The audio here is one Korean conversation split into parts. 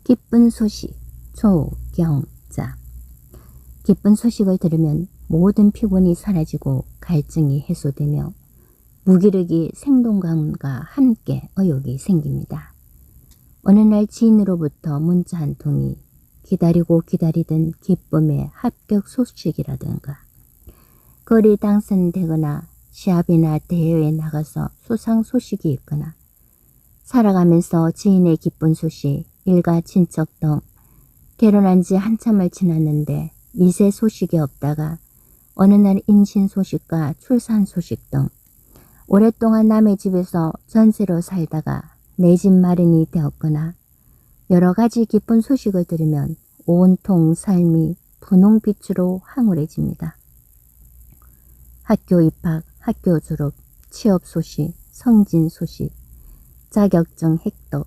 기쁜 소식, 조경자. 기쁜 소식을 들으면 모든 피곤이 사라지고 갈증이 해소되며 무기력이 생동감과 함께 의욕이 생깁니다. 어느 날 지인으로부터 문자 한 통이 기다리고 기다리던 기쁨의 합격 소식이라든가, 거리 당선되거나 시합이나 대회에 나가서 수상 소식이 있거나, 살아가면서 지인의 기쁜 소식, 일가 친척 등 결혼한 지 한참을 지났는데 이세 소식이 없다가 어느 날 임신 소식과 출산 소식 등 오랫동안 남의 집에서 전세로 살다가 내 집 마련이 되었거나 여러 가지 기쁜 소식을 들으면 온통 삶이 분홍빛으로 황홀해집니다. 학교 입학, 학교 졸업, 취업 소식, 성진 소식, 자격증 획득,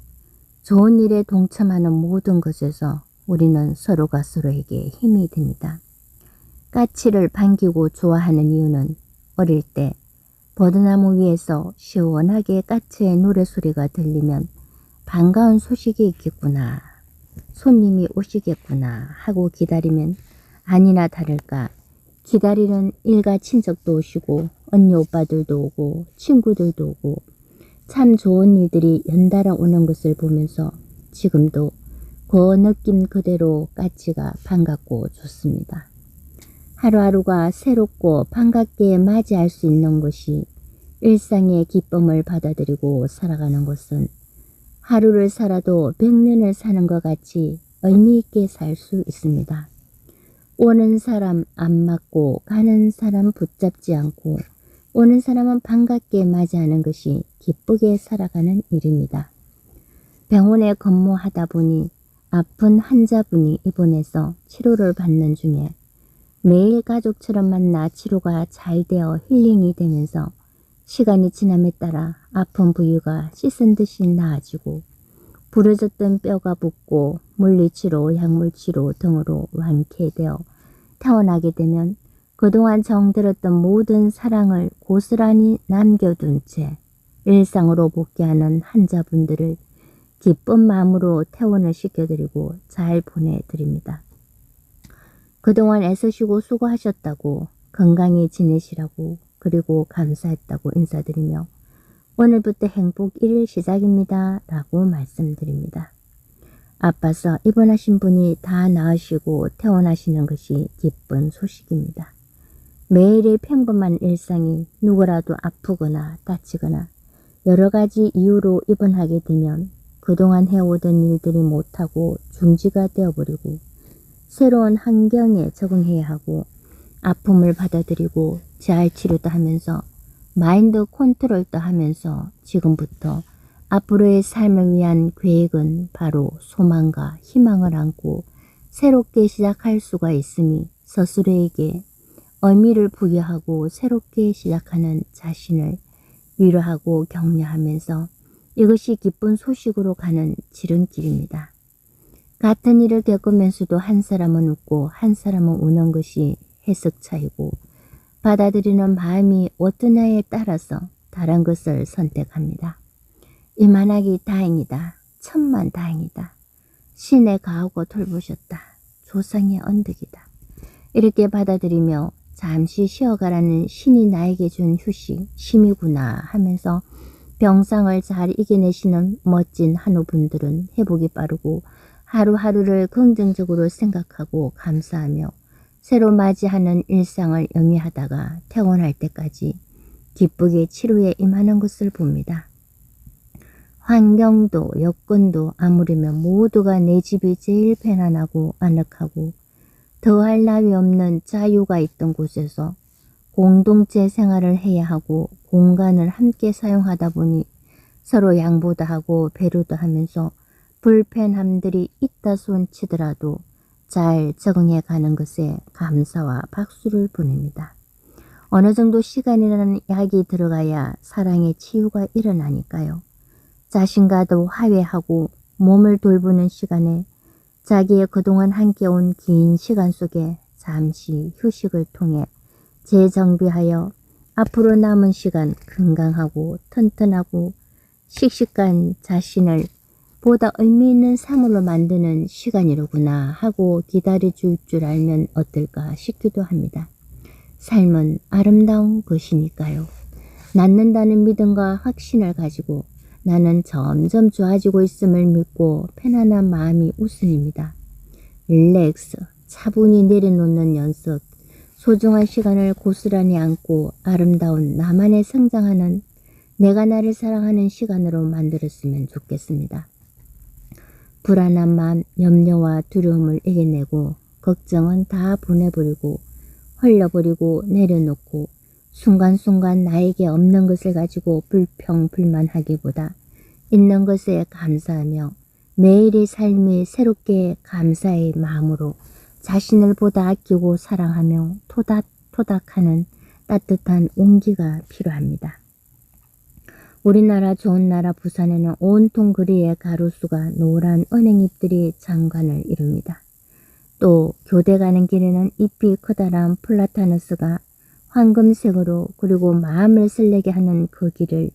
좋은 일에 동참하는 모든 것에서 우리는 서로가 서로에게 힘이 됩니다. 까치를 반기고 좋아하는 이유는 어릴 때 버드나무 위에서 시원하게 까치의 노래소리가 들리면 반가운 소식이 있겠구나, 손님이 오시겠구나 하고 기다리면 아니나 다를까 기다리는 일가 친척도 오시고 언니 오빠들도 오고 친구들도 오고 참 좋은 일들이 연달아 오는 것을 보면서 지금도 그 느낌 그대로 까치가 반갑고 좋습니다. 하루하루가 새롭고 반갑게 맞이할 수 있는 것이 일상의 기쁨을 받아들이고 살아가는 것은 하루를 살아도 100년을 사는 것 같이 의미 있게 살 수 있습니다. 오는 사람 안 맞고 가는 사람 붙잡지 않고 오는 사람은 반갑게 맞이하는 것이 기쁘게 살아가는 일입니다. 병원에 근무하다 보니 아픈 환자분이 입원해서 치료를 받는 중에 매일 가족처럼 만나 치료가 잘 되어 힐링이 되면서 시간이 지남에 따라 아픈 부위가 씻은 듯이 나아지고 부러졌던 뼈가 붓고 물리치료, 약물치료 등으로 완쾌되어 태어나게 되면 그동안 정들었던 모든 사랑을 고스란히 남겨둔 채 일상으로 복귀하는 환자분들을 기쁜 마음으로 퇴원을 시켜드리고 잘 보내드립니다. 그동안 애쓰시고 수고하셨다고, 건강히 지내시라고, 그리고 감사했다고 인사드리며 오늘부터 행복 1일 시작입니다 라고 말씀드립니다. 아파서 입원하신 분이 다 나으시고 퇴원하시는 것이 기쁜 소식입니다. 매일의 평범한 일상이 누구라도 아프거나 다치거나 여러 가지 이유로 입원하게 되면 그동안 해오던 일들이 못하고 중지가 되어버리고 새로운 환경에 적응해야 하고 아픔을 받아들이고 잘 치료도 하면서 마인드 컨트롤도 하면서 지금부터 앞으로의 삶을 위한 계획은 바로 소망과 희망을 안고 새롭게 시작할 수가 있으니 스스로에게 의미를 부여하고 새롭게 시작하는 자신을 위로하고 격려하면서 이것이 기쁜 소식으로 가는 지름길입니다. 같은 일을 겪으면서도 한 사람은 웃고 한 사람은 우는 것이 해석 차이고 받아들이는 마음이 어떠냐에 따라서 다른 것을 선택합니다. 이만하기 다행이다. 천만 다행이다. 신의 가하고 돌보셨다. 조상의 언덕이다. 이렇게 받아들이며 잠시 쉬어가라는 신이 나에게 준 휴식, 쉼이구나 하면서 병상을 잘 이겨내시는 멋진 한우분들은 회복이 빠르고 하루하루를 긍정적으로 생각하고 감사하며 새로 맞이하는 일상을 영위하다가 퇴원할 때까지 기쁘게 치료에 임하는 것을 봅니다. 환경도 여건도 아무리면 모두가 내 집이 제일 편안하고 아늑하고 더할 나위 없는 자유가 있던 곳에서 공동체 생활을 해야 하고 공간을 함께 사용하다 보니 서로 양보도 하고 배려도 하면서 불편함들이 있다 손치더라도 잘 적응해 가는 것에 감사와 박수를 보냅니다. 어느 정도 시간이라는 약이 들어가야 사랑의 치유가 일어나니까요. 자신과도 화해하고 몸을 돌보는 시간에 자기의 그동안 함께 온 긴 시간 속에 잠시 휴식을 통해 재정비하여 앞으로 남은 시간 건강하고 튼튼하고 씩씩한 자신을 보다 의미 있는 사물로 만드는 시간이로구나 하고 기다려줄 줄 알면 어떨까 싶기도 합니다. 삶은 아름다운 것이니까요. 낫는다는 믿음과 확신을 가지고 나는 점점 좋아지고 있음을 믿고 편안한 마음이 우선입니다. 릴렉스, 차분히 내려놓는 연습, 소중한 시간을 고스란히 안고 아름다운 나만의 성장하는 내가 나를 사랑하는 시간으로 만들었으면 좋겠습니다. 불안한 마음, 염려와 두려움을 이겨내고 걱정은 다 보내버리고 흘려버리고 내려놓고 순간순간 나에게 없는 것을 가지고 불평불만하기보다 있는 것에 감사하며 매일의 삶이 새롭게 감사의 마음으로 자신을 보다 아끼고 사랑하며 토닥토닥하는 따뜻한 온기가 필요합니다. 우리나라 좋은 나라 부산에는 온통 그리의 가로수가 노란 은행잎들이 장관을 이룹니다. 또 교대 가는 길에는 잎이 커다란 플라타너스가 황금색으로 그리고 마음을 설레게 하는 그 길을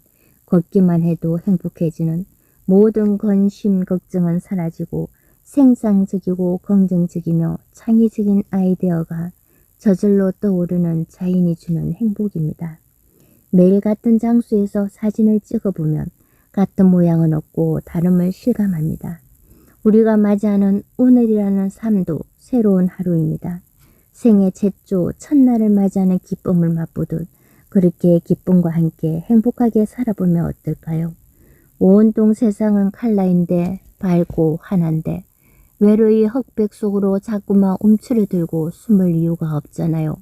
걷기만 해도 행복해지는 모든 근심 걱정은 사라지고 생산적이고 긍정적이며 창의적인 아이디어가 저절로 떠오르는 자연이 주는 행복입니다. 매일 같은 장소에서 사진을 찍어보면 같은 모양은 없고 다름을 실감합니다. 우리가 맞이하는 오늘이라는 삶도 새로운 하루입니다. 생애 최초 첫날을 맞이하는 기쁨을 맛보듯 그렇게 기쁨과 함께 행복하게 살아보면 어떨까요? 온통 세상은 칼라인데 밝고 환한데 외로이 흑백 속으로 자꾸만 움츠러들고 숨을 이유가 없잖아요.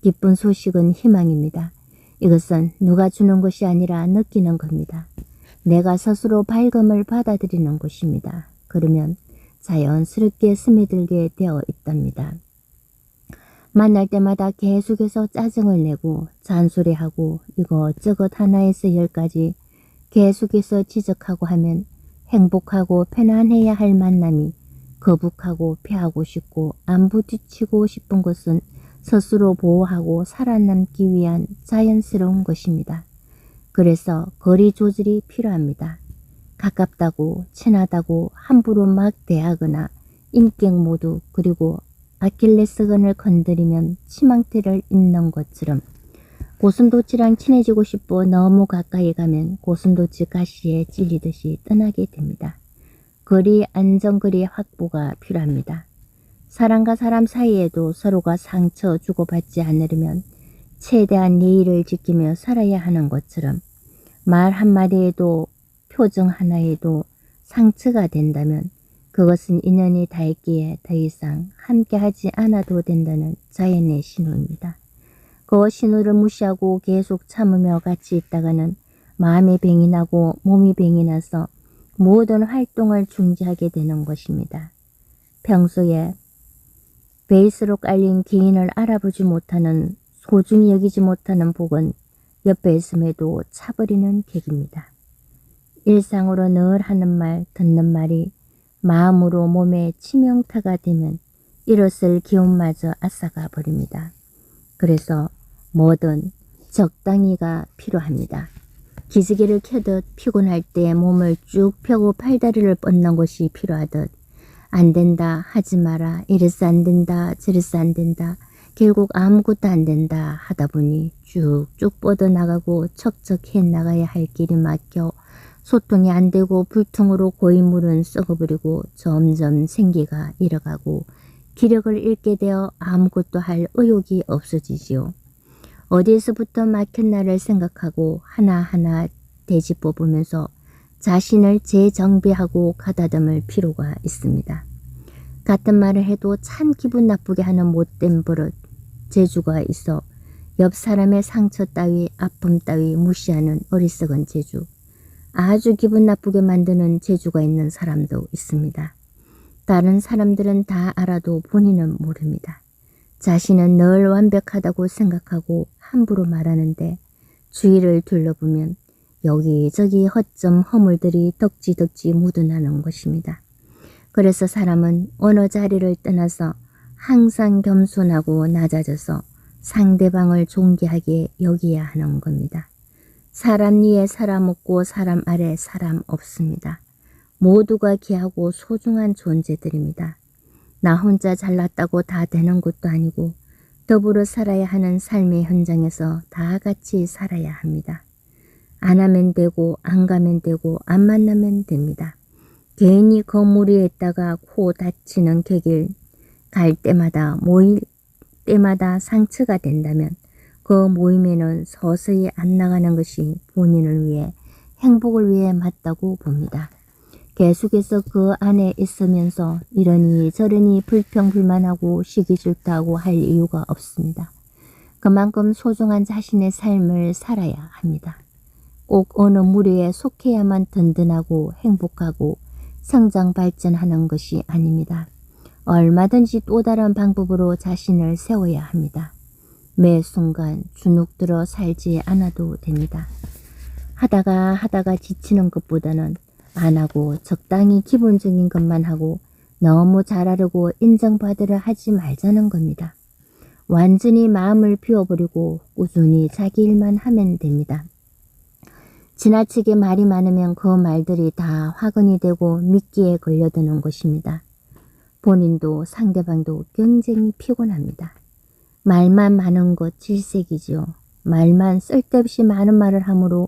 기쁜 소식은 희망입니다. 이것은 누가 주는 것이 아니라 느끼는 겁니다. 내가 스스로 밝음을 받아들이는 것입니다. 그러면 자연스럽게 스며들게 되어 있답니다. 만날 때마다 계속해서 짜증을 내고 잔소리하고 이것저것 하나에서 10가지 계속해서 지적하고 하면 행복하고 편안해야 할 만남이 거북하고 피하고 싶고 안 부딪히고 싶은 것은 스스로 보호하고 살아남기 위한 자연스러운 것입니다. 그래서 거리 조절이 필요합니다. 가깝다고 친하다고 함부로 막 대하거나 인격 모두 그리고 아킬레스건을 건드리면 치망대를 잇는 것처럼 고슴도치랑 친해지고 싶어 너무 가까이 가면 고슴도치 가시에 찔리듯이 떠나게 됩니다. 거리 안전거리 확보가 필요합니다. 사람과 사람 사이에도 서로가 상처 주고받지 않으려면 최대한 예의를 지키며 살아야 하는 것처럼 말 한마디에도 표정 하나에도 상처가 된다면 그것은 인연이 닳기에 더 이상 함께하지 않아도 된다는 자연의 신호입니다. 그 신호를 무시하고 계속 참으며 같이 있다가는 마음이 병이 나고 몸이 병이 나서 모든 활동을 중지하게 되는 것입니다. 평소에 베이스로 깔린 기인을 알아보지 못하는 소중히 여기지 못하는 복은 옆에 있음에도 차버리는 객입니다. 일상으로 늘 하는 말, 듣는 말이 마음으로 몸에 치명타가 되면 일었을 기운마저 앗아가 버립니다. 그래서 뭐든 적당히가 필요합니다. 기지개를 켜듯 피곤할 때 몸을 쭉 펴고 팔다리를 뻗는 것이 필요하듯 안 된다, 하지 마라, 이래서 안 된다, 저래서 안 된다, 결국 아무것도 안 된다 하다 보니 쭉쭉 뻗어나가고 척척해 나가야 할 길이 막혀 소통이 안 되고 불통으로 고인물은 썩어버리고 점점 생기가 잃어가고 기력을 잃게 되어 아무것도 할 의욕이 없어지지요. 어디에서부터 막혔나를 생각하고 하나하나 되짚어 보면서 자신을 재정비하고 가다듬을 필요가 있습니다. 같은 말을 해도 참 기분 나쁘게 하는 못된 버릇, 재주가 있어 옆 사람의 상처 따위, 아픔 따위 무시하는 어리석은 재주, 아주 기분 나쁘게 만드는 재주가 있는 사람도 있습니다. 다른 사람들은 다 알아도 본인은 모릅니다. 자신은 늘 완벽하다고 생각하고 함부로 말하는데 주위를 둘러보면 여기저기 허점 허물들이 덕지덕지 묻어나는 것입니다. 그래서 사람은 어느 자리를 떠나서 항상 겸손하고 낮아져서 상대방을 존귀하게 여겨야 하는 겁니다. 사람 위에 사람 없고 사람 아래 사람 없습니다. 모두가 귀하고 소중한 존재들입니다. 나 혼자 잘났다고 다 되는 것도 아니고 더불어 살아야 하는 삶의 현장에서 다 같이 살아야 합니다. 안 하면 되고 안 가면 되고 안 만나면 됩니다. 괜히 거무리에 있다가 코 다치는 객일 갈 때마다 모일 때마다 상처가 된다면 그 모임에는 서서히 안 나가는 것이 본인을 위해 행복을 위해 맞다고 봅니다. 계속해서 그 안에 있으면서 이러니 저러니 불평불만하고 시기 싫다고 할 이유가 없습니다. 그만큼 소중한 자신의 삶을 살아야 합니다. 꼭 어느 무리에 속해야만 든든하고 행복하고 성장 발전하는 것이 아닙니다. 얼마든지 또 다른 방법으로 자신을 세워야 합니다. 매 순간 주눅 들어 살지 않아도 됩니다. 하다가 지치는 것보다는 안 하고 적당히 기본적인 것만 하고 너무 잘하려고 인정받으려 하지 말자는 겁니다. 완전히 마음을 비워버리고 꾸준히 자기 일만 하면 됩니다. 지나치게 말이 많으면 그 말들이 다 화근이 되고 미끼에 걸려드는 것입니다. 본인도 상대방도 굉장히 피곤합니다. 말만 많은 것 질색이지요. 말만 쓸데없이 많은 말을 하므로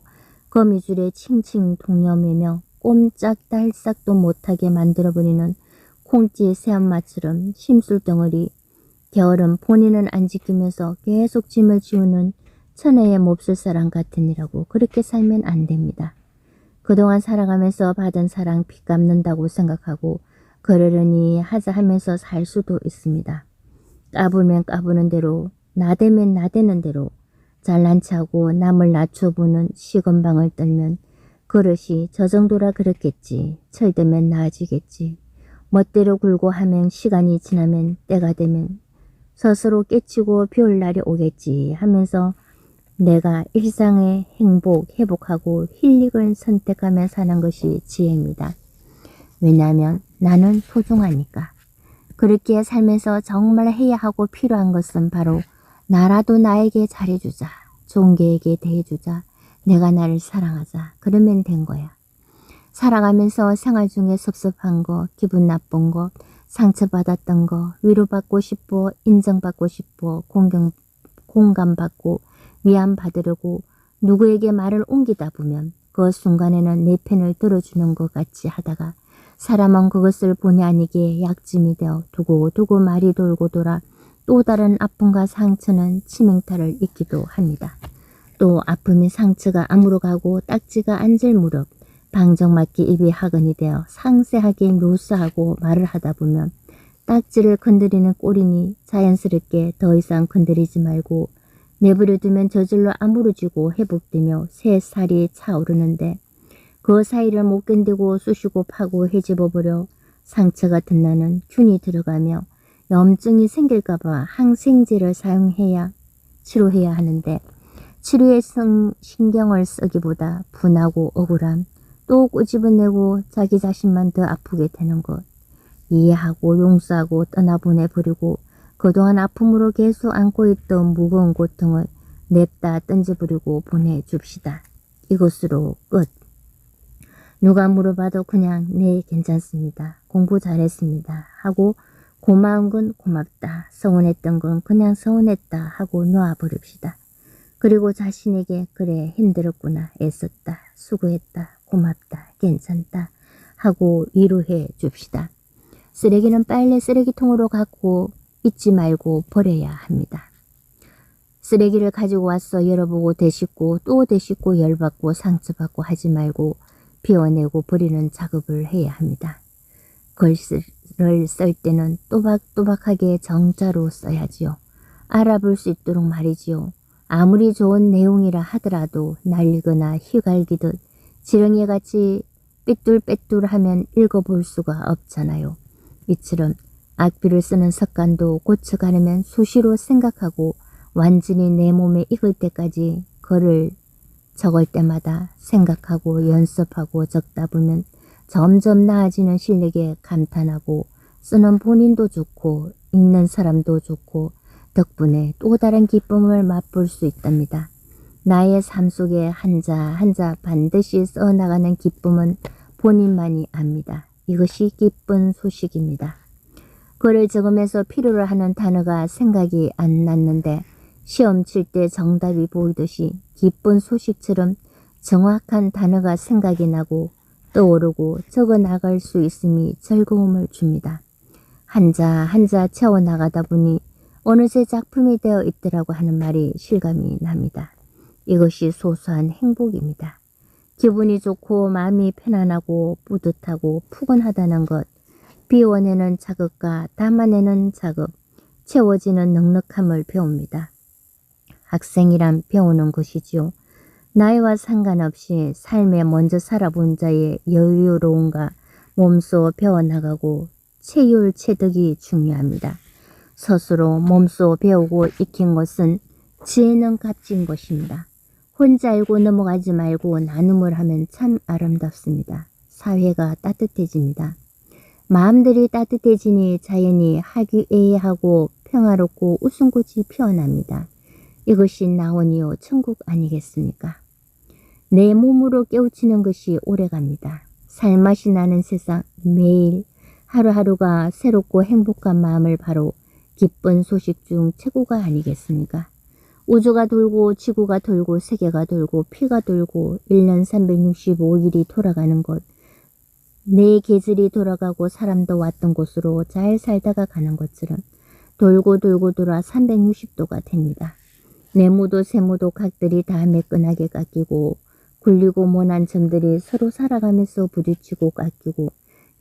거미줄에 칭칭 동여매며 꼼짝달싹도 못하게 만들어버리는 콩쥐 새엄마처럼 심술덩어리 게으름 본인은 안 지키면서 계속 짐을 지우는 천하의 몹쓸 사람 같으니라고 그렇게 살면 안 됩니다. 그동안 살아가면서 받은 사랑 빚 갚는다고 생각하고 그러려니 하자 하면서 살 수도 있습니다. 까불면 까부는 대로 나대면 나대는 대로 잘난 체하고 남을 낮춰보는 시건방을 떨면 그릇이 저 정도라 그렇겠지. 철되면 나아지겠지. 멋대로 굴고 하면 시간이 지나면 때가 되면 스스로 깨치고 비올 날이 오겠지 하면서 내가 일상의 행복, 회복하고 힐링을 선택하며 사는 것이 지혜입니다. 왜냐하면 나는 소중하니까. 그렇게 살면서 정말 해야 하고 필요한 것은 바로 나라도 나에게 잘해주자. 좋은 계에게 대해주자. 내가 나를 사랑하자. 그러면 된 거야. 살아가면서 생활 중에 섭섭한 거, 기분 나쁜 거, 상처받았던 거, 위로받고 싶어, 인정받고 싶어, 공감받고 위안받으려고 누구에게 말을 옮기다 보면 그 순간에는 내 편을 들어주는 것 같이 하다가 사람은 그것을 본의 아니게 약짐이 되어 두고두고 말이 돌고 돌아 또 다른 아픔과 상처는 치명타를 입기도 합니다. 또 아픔이 상처가 아무로 가고 딱지가 앉을 무렵 방정맞게 입이 화근이 되어 상세하게 묘사하고 말을 하다 보면 딱지를 건드리는 꼴이니 자연스럽게 더 이상 건드리지 말고 내버려두면 저절로 아무러지고 회복되며 새 살이 차오르는데 그 사이를 못 견디고 쑤시고 파고 헤집어버려 상처가 든나는 균이 들어가며 염증이 생길까봐 항생제를 사용해야 치료해야 하는데 치료에 신경을 쓰기보다 분하고 억울함 또 꼬집어내고 자기 자신만 더 아프게 되는 것 이해하고 용서하고 떠나보내버리고 그동안 아픔으로 계속 안고 있던 무거운 고통을 냅다 던져버리고 보내줍시다. 이것으로 끝. 누가 물어봐도 그냥 네 괜찮습니다. 공부 잘했습니다. 하고 고마운 건 고맙다. 서운했던 건 그냥 서운했다 하고 놓아버립시다. 그리고 자신에게 그래 힘들었구나. 애썼다. 수고했다. 고맙다. 괜찮다. 하고 위로해 줍시다. 쓰레기는 빨래 쓰레기통으로 갖고 잊지 말고 버려야 합니다. 쓰레기를 가지고 와서 열어보고 되씹고 또 되씹고 열받고 상처받고 하지 말고 비워내고 버리는 작업을 해야 합니다. 글씨를 쓸 때는 또박또박하게 정자로 써야지요. 알아볼 수 있도록 말이지요. 아무리 좋은 내용이라 하더라도 낡거나 휘갈기듯 지렁이같이 삐뚤빼뚤하면 읽어볼 수가 없잖아요. 이처럼 악비를 쓰는 습관도 고쳐가려면 수시로 생각하고 완전히 내 몸에 익을 때까지 글을 적을 때마다 생각하고 연습하고 적다 보면 점점 나아지는 실력에 감탄하고 쓰는 본인도 좋고 읽는 사람도 좋고 덕분에 또 다른 기쁨을 맛볼 수 있답니다. 나의 삶 속에 한자 한자 반드시 써나가는 기쁨은 본인만이 압니다. 이것이 기쁜 소식입니다. 글을 적으면서 필요로 하는 단어가 생각이 안 났는데 시험 칠 때 정답이 보이듯이 기쁜 소식처럼 정확한 단어가 생각이 나고 떠오르고 적어 나갈 수 있음이 즐거움을 줍니다. 한자 한자 채워나가다 보니 어느새 작품이 되어 있더라고 하는 말이 실감이 납니다. 이것이 소소한 행복입니다. 기분이 좋고 마음이 편안하고 뿌듯하고 푸근하다는 것, 비워내는 자극과 담아내는 작업, 채워지는 넉넉함을 배웁니다. 학생이란 배우는 것이지요. 나이와 상관없이 삶에 먼저 살아본 자의 여유로움과 몸소 배워나가고 체율 체득이 중요합니다. 스스로 몸소 배우고 익힌 것은 지혜는 값진 것입니다. 혼자 알고 넘어가지 말고 나눔을 하면 참 아름답습니다. 사회가 따뜻해집니다. 마음들이 따뜻해지니 자연이 화기애애하고 평화롭고 웃음꽃이 피어납니다. 이것이 나원이요 천국 아니겠습니까? 내 몸으로 깨우치는 것이 오래갑니다. 살맛이 나는 세상 매일 하루하루가 새롭고 행복한 마음을 바로 기쁜 소식 중 최고가 아니겠습니까? 우주가 돌고 지구가 돌고 세계가 돌고 피가 돌고 1년 365일이 돌아가는 것, 내 계절이 돌아가고 사람도 왔던 곳으로 잘 살다가 가는 것처럼 돌고 돌고 돌아 360도가 됩니다. 네모도 세모도 각들이 다 매끈하게 깎이고 굴리고 모난 점들이 서로 살아가면서 부딪히고 깎이고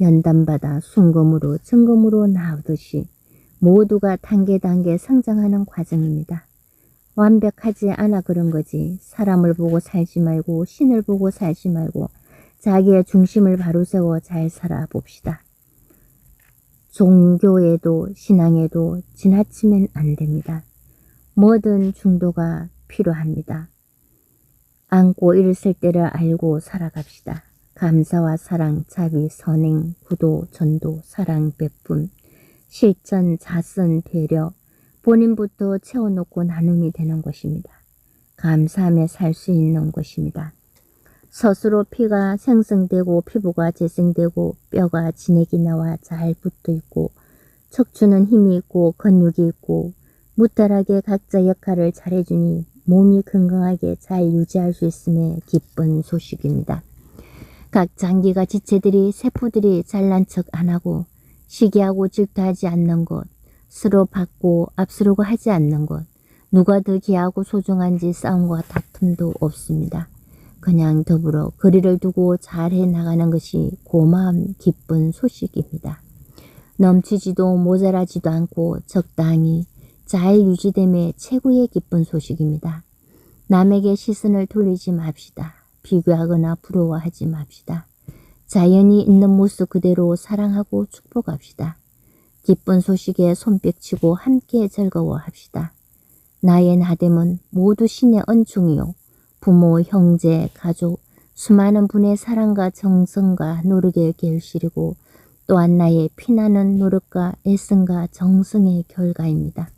연단받아 순금으로 정금으로 나오듯이 모두가 단계 성장하는 과정입니다. 완벽하지 않아 그런 거지. 사람을 보고 살지 말고 신을 보고 살지 말고 자기의 중심을 바로 세워 잘 살아봅시다. 종교에도 신앙에도 지나치면 안 됩니다. 뭐든 중도가 필요합니다. 안고 일을 때를 알고 살아갑시다. 감사와 사랑, 자비, 선행, 구도, 전도, 사랑, 베품, 실천, 자선, 배려, 본인부터 채워놓고 나눔이 되는 것입니다. 감사하며 살 수 있는 것입니다. 스스로 피가 생성되고 피부가 재생되고 뼈가 진액이 나와 잘 붙어있고 척추는 힘이 있고 근육이 있고 무탈하게 각자 역할을 잘해주니 몸이 건강하게 잘 유지할 수 있음에 기쁜 소식입니다. 각 장기가 지체들이 세포들이 잘난 척 안하고 시기하고 질투하지 않는 것, 서로 받고 앞서려고 하지 않는 것, 누가 더 귀하고 소중한지 싸움과 다툼도 없습니다. 그냥 더불어 거리를 두고 잘해 나가는 것이 고마운 기쁜 소식입니다. 넘치지도 모자라지도 않고 적당히 잘 유지됨에 최고의 기쁜 소식입니다. 남에게 시선을 돌리지 맙시다. 비교하거나 부러워하지 맙시다. 자연이 있는 모습 그대로 사랑하고 축복합시다. 기쁜 소식에 손뼉치고 함께 즐거워합시다. 나의 나됨은 모두 신의恩寵이요. 부모, 형제, 가족, 수많은 분의 사랑과 정성과 노력의 결실이고 또한 나의 피나는 노력과 애씀과 정성의 결과입니다.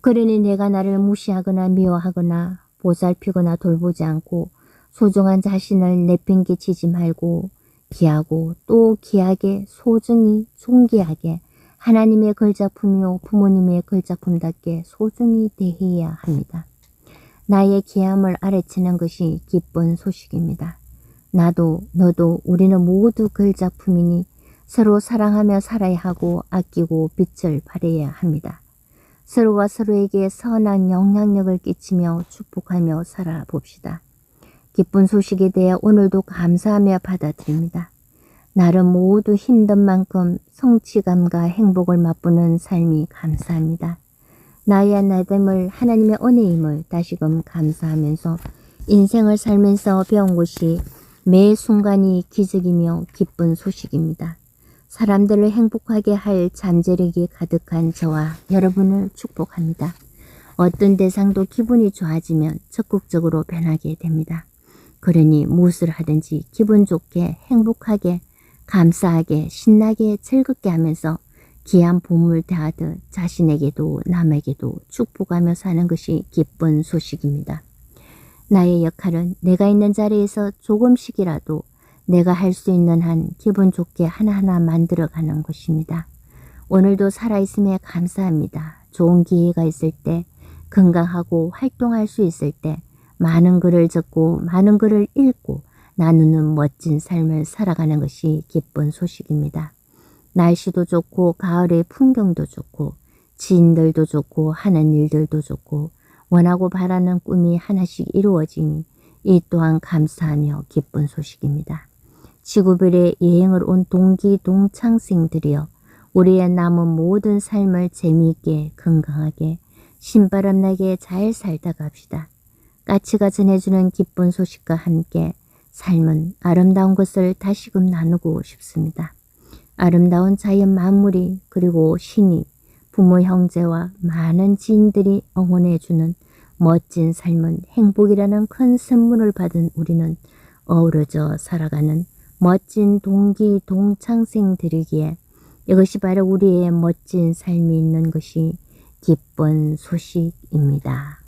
그러니 내가 나를 무시하거나 미워하거나 보살피거나 돌보지 않고 소중한 자신을 내팽개치지 말고 귀하고 또 귀하게 소중히 존귀하게 하나님의 걸작품이요 부모님의 걸작품답게 소중히 대해야 합니다. 나의 귀함을 알아채는 것이 기쁜 소식입니다. 나도 너도 우리는 모두 걸작품이니 서로 사랑하며 살아야 하고 아끼고 빛을 발해야 합니다. 서로가 서로에게 선한 영향력을 끼치며 축복하며 살아봅시다. 기쁜 소식에 대해 오늘도 감사하며 받아들입니다. 나름 모두 힘든 만큼 성취감과 행복을 맛보는 삶이 감사합니다. 나의 나됨을 하나님의 은혜임을 다시금 감사하면서 인생을 살면서 배운 것이 매 순간이 기적이며 기쁜 소식입니다. 사람들을 행복하게 할 잠재력이 가득한 저와 여러분을 축복합니다. 어떤 대상도 기분이 좋아지면 적극적으로 변하게 됩니다. 그러니 무엇을 하든지 기분 좋게 행복하게 감사하게 신나게 즐겁게 하면서 귀한 보물 대하듯 자신에게도 남에게도 축복하며 사는 것이 기쁜 소식입니다. 나의 역할은 내가 있는 자리에서 조금씩이라도 내가 할 수 있는 한 기분 좋게 하나하나 만들어가는 것입니다. 오늘도 살아있음에 감사합니다. 좋은 기회가 있을 때, 건강하고 활동할 수 있을 때 많은 글을 적고 많은 글을 읽고 나누는 멋진 삶을 살아가는 것이 기쁜 소식입니다. 날씨도 좋고 가을의 풍경도 좋고 지인들도 좋고 하는 일들도 좋고 원하고 바라는 꿈이 하나씩 이루어지니 이 또한 감사하며 기쁜 소식입니다. 지구별에 여행을 온 동기 동창생들이여 우리의 남은 모든 삶을 재미있게 건강하게 신바람나게 잘 살다 갑시다. 까치가 전해주는 기쁜 소식과 함께 삶은 아름다운 것을 다시금 나누고 싶습니다. 아름다운 자연 만물이 그리고 신이 부모 형제와 많은 지인들이 응원해주는 멋진 삶은 행복이라는 큰 선물을 받은 우리는 어우러져 살아가는 멋진 동기 동창생들이기에 이것이 바로 우리의 멋진 삶이 있는 것이 기쁜 소식입니다.